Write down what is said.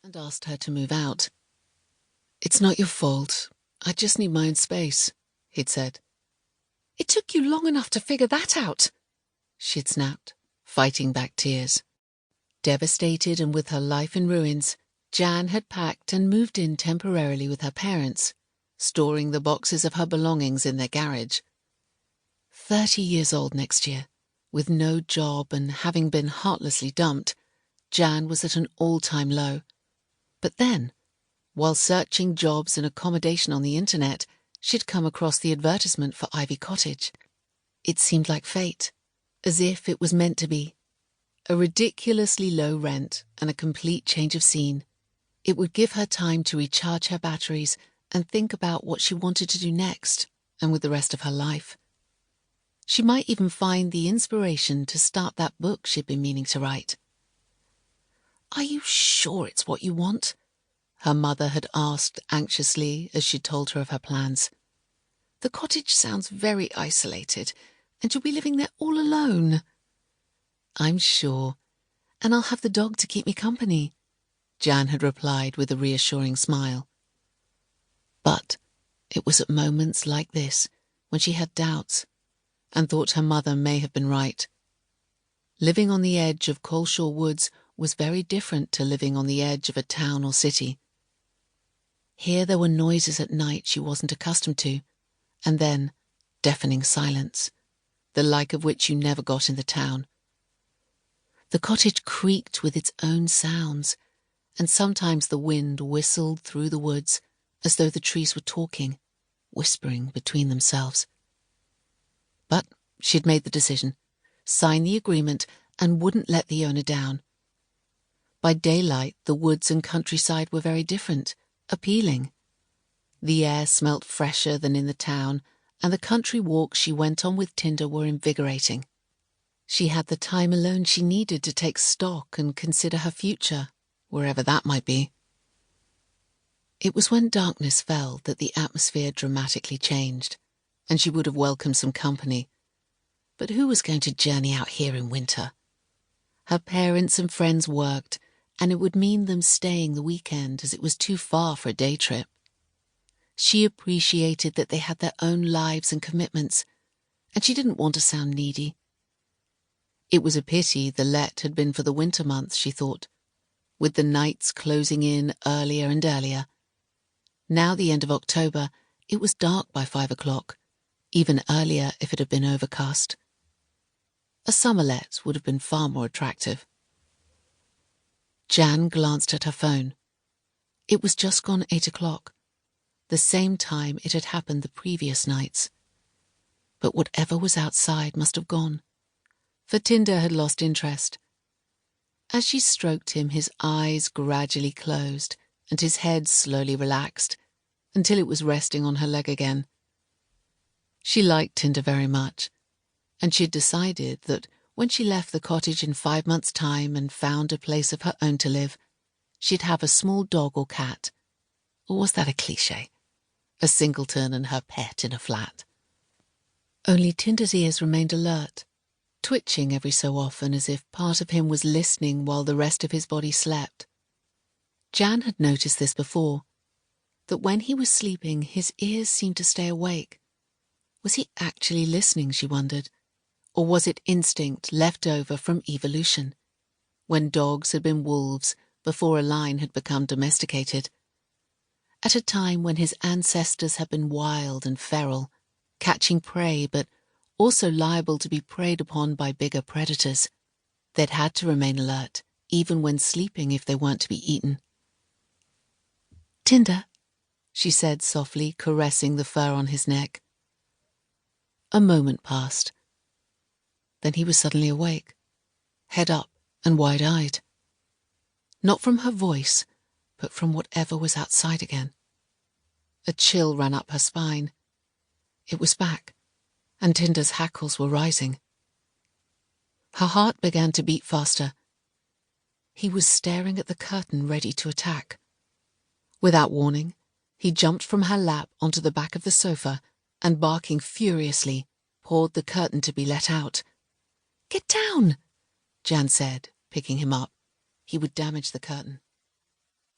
and asked her to move out. "It's not your fault. I just need my own space," he'd said. "It took you long enough to figure that out," she'd snapped, fighting back tears. Devastated and with her life in ruins, Jan had packed and moved in temporarily with her parents, storing the boxes of her belongings in their garage. 30 years old next year, with no job and having been heartlessly dumped, Jan was at an all-time low. But then, while searching jobs and accommodation on the internet, she'd come across the advertisement for Ivy Cottage. It seemed like fate, as if it was meant to be. A ridiculously low rent and a complete change of scene. It would give her time to recharge her batteries and think about what she wanted to do next and with the rest of her life. She might even find the inspiration to start that book she'd been meaning to write. "Are you sure it's what you want?" her mother had asked anxiously as she told her of her plans. "The cottage sounds very isolated, and you'll be living there all alone." "I'm sure, and I'll have the dog to keep me company," Jan had replied with a reassuring smile. But it was at moments like this when she had doubts and thought her mother may have been right. Living on the edge of Coleshaw Woods was very different to living on the edge of a town or city. Here there were noises at night she wasn't accustomed to, and then deafening silence, the like of which you never got in the town. The cottage creaked with its own sounds, and sometimes the wind whistled through the woods as though the trees were talking, whispering between themselves. But she'd made the decision, signed the agreement, and wouldn't let the owner down. By daylight, the woods and countryside were very different, appealing. The air smelt fresher than in the town, and the country walks she went on with Tinder were invigorating. She had the time alone she needed to take stock and consider her future, wherever that might be. It was when darkness fell that the atmosphere dramatically changed, and she would have welcomed some company. But who was going to journey out here in winter? Her parents and friends worked, and it would mean them staying the weekend as it was too far for a day trip. She appreciated that they had their own lives and commitments, and she didn't want to sound needy. It was a pity the let had been for the winter months, she thought, with the nights closing in earlier and earlier. Now the end of October, it was dark by 5 o'clock, even earlier if it had been overcast. A summer let would have been far more attractive. Jan glanced at her phone. It was just gone 8 o'clock, the same time it had happened the previous nights. But whatever was outside must have gone, for Tinder had lost interest. As she stroked him, his eyes gradually closed and his head slowly relaxed until it was resting on her leg again. She liked Tinder very much, and she'd decided that when she left the cottage in 5 months' time and found a place of her own to live, she'd have a small dog or cat. Or was that a cliché? A singleton and her pet in a flat. Only Tinder's ears remained alert, twitching every so often as if part of him was listening while the rest of his body slept. Jan had noticed this before, that when he was sleeping his ears seemed to stay awake. Was he actually listening, she wondered, or was it instinct left over from evolution, when dogs had been wolves before a line had become domesticated? At a time when his ancestors had been wild and feral, catching prey but also liable to be preyed upon by bigger predators, they'd had to remain alert, even when sleeping if they weren't to be eaten. "Tinder," she said softly, caressing the fur on his neck. A moment passed. Then he was suddenly awake, head up and wide-eyed. Not from her voice, but from whatever was outside again. A chill ran up her spine. It was back, and Tinder's hackles were rising. Her heart began to beat faster. He was staring at the curtain, ready to attack. Without warning, he jumped from her lap onto the back of the sofa and, barking furiously, pawed the curtain to be let out. "Get down," Jan said, picking him up. He would damage the curtain.